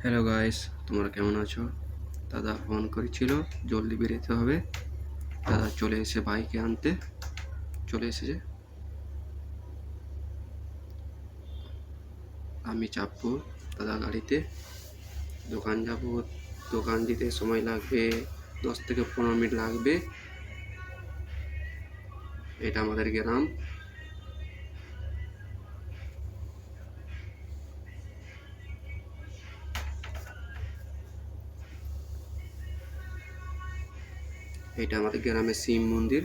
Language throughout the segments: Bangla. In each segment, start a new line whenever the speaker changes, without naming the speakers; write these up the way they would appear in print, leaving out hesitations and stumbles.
হ্যালো গাইস, তোমরা কেমন আছো? দাদা ফোন করেছিল, জলদি বেরোতে হবে। দাদা চলে এসে বাইকে আনতে চলে এসেছে। আমি চাপবো দাদা গাড়িতে, দোকান যাব। দোকান যেতে সময় লাগবে 10 থেকে 15 মিনিট লাগবে। এটা আমাদের গ্রাম। এটা আমাদের গ্রামের শিব মন্দির।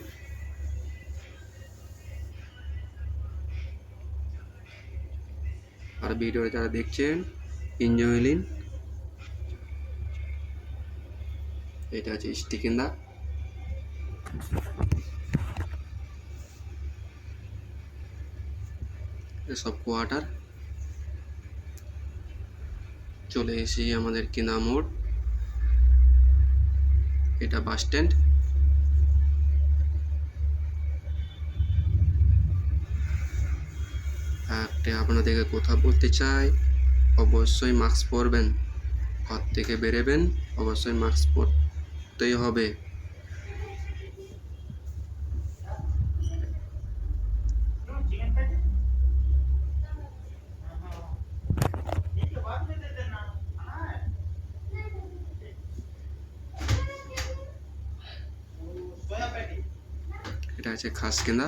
আর ভিডিও যারা দেখছেন এনজয় নিন। এটা হচ্ছে স্টিকিন্দা। সব কোয়ার্টার। চলে এসেছি আমাদের কিন্দা মোড়। এটা বাস স্ট্যান্ড। একটা আপনাদেরকে কথা বলতে চাই, অবশ্যই মাস্ক পরবেন। ঘর থেকে বেরোবেন, অবশ্যই মাস্ক পরতেই হবে। এটা আছে খাসকেন্দা।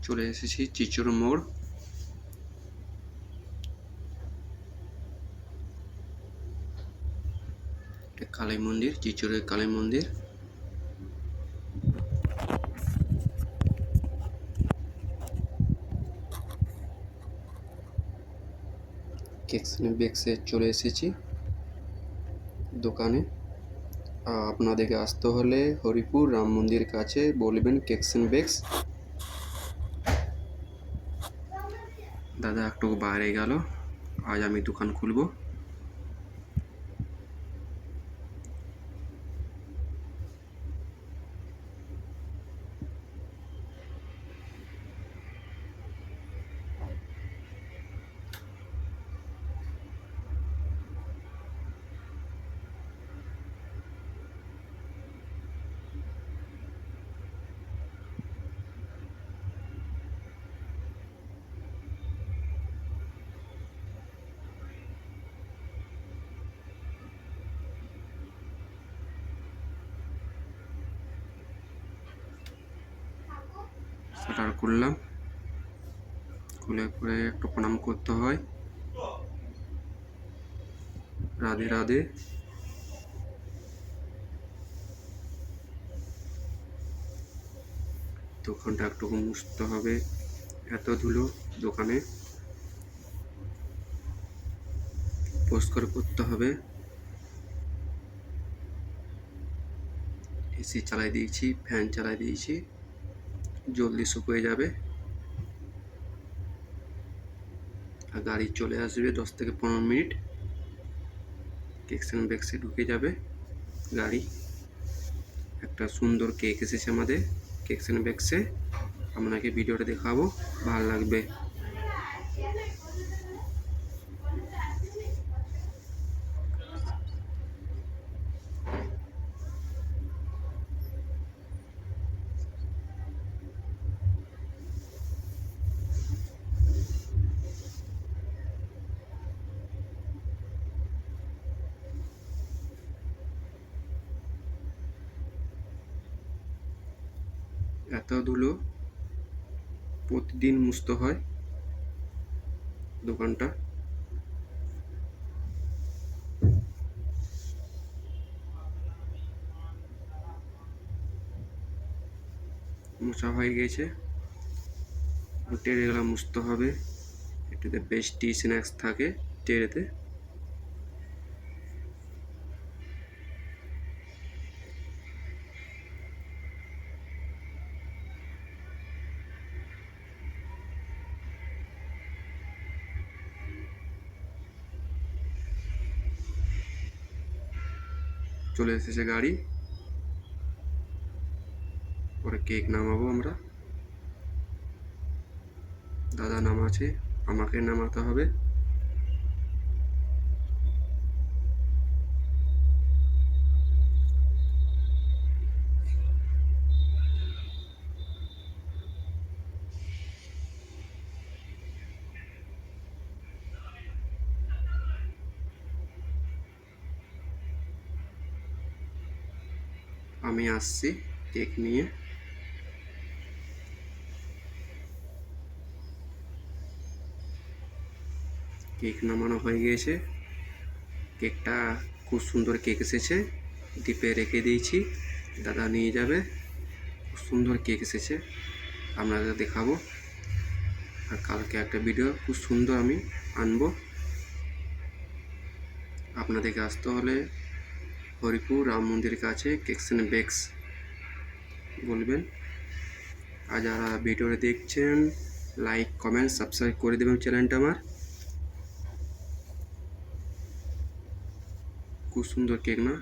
চলে এসেছি চিচুর মোড়। কালী মন্দির, চিচুরের কালী মন্দির। কেকসনে বেক্সে চলে এসেছি দোকানে। আপনাদেরকে আসতে হলে হরিপুর রাম মন্দির কাছে বলবেন কেকসন বেক্স। দাদা একটু বাইরে গেল, আজ আমি দোকান খুলবো। শাটার খুললাম, খুলে পরে একটু প্রণাম করতে হয়। রাধে রাধে। দোকানটা একটু মুছতে হবে, এত ধুলো দোকানে। পরিষ্কার করতে হবে। এসি চালাই দিয়েছি, ফ্যান চালাই দিয়েছি, জলদি শুকিয়ে যাবে। আর গাড়ি চলে আসবে 10 থেকে 15 মিনিট। কেকসন বেক্সে ঢুকে যাবে গাড়ি। একটা সুন্দর কেক এসেছে আমাদের কেকসন বেক্সে, আপনাকে ভিডিওটা দেখাবো, ভালো লাগবে। এত ধুলো প্রতিদিন মুছতে হয় দোকানটা। মোছা হয়ে গেছে, টেরেগুলো মুছতে হবে। এটাতে বেস্টি স্ন্যাক্স থাকে টেরেতে। চলে এসেছে গাড়ি। পরে কেক নামাবো আমরা। দাদা নামাচ্ছে, আমাকে নামাতে হবে। আমি আসছি কেক নিয়ে। কেক নামানো হয়ে গিয়েছে। কেকটা খুব সুন্দর কেক এসেছে, ডিপে রেখে দিয়েছি, দাদা নিয়ে যাবে। খুব সুন্দর কেক এসেছে, আপনাদের দেখাবো। আর কালকে একটা ভিডিও খুব সুন্দর আমি আনবো। আপনাদেরকে আসতে হলে হরিপুর রাম মন্দিরের কাছে কেকস এন্ড বেকস বলবেন। আর যারা ভিডিওটা দেখছেন লাইক কমেন্ট সাবস্ক্রাইব করে দেবেন চ্যানেলটা আমার। খুব সুন্দর কেক না?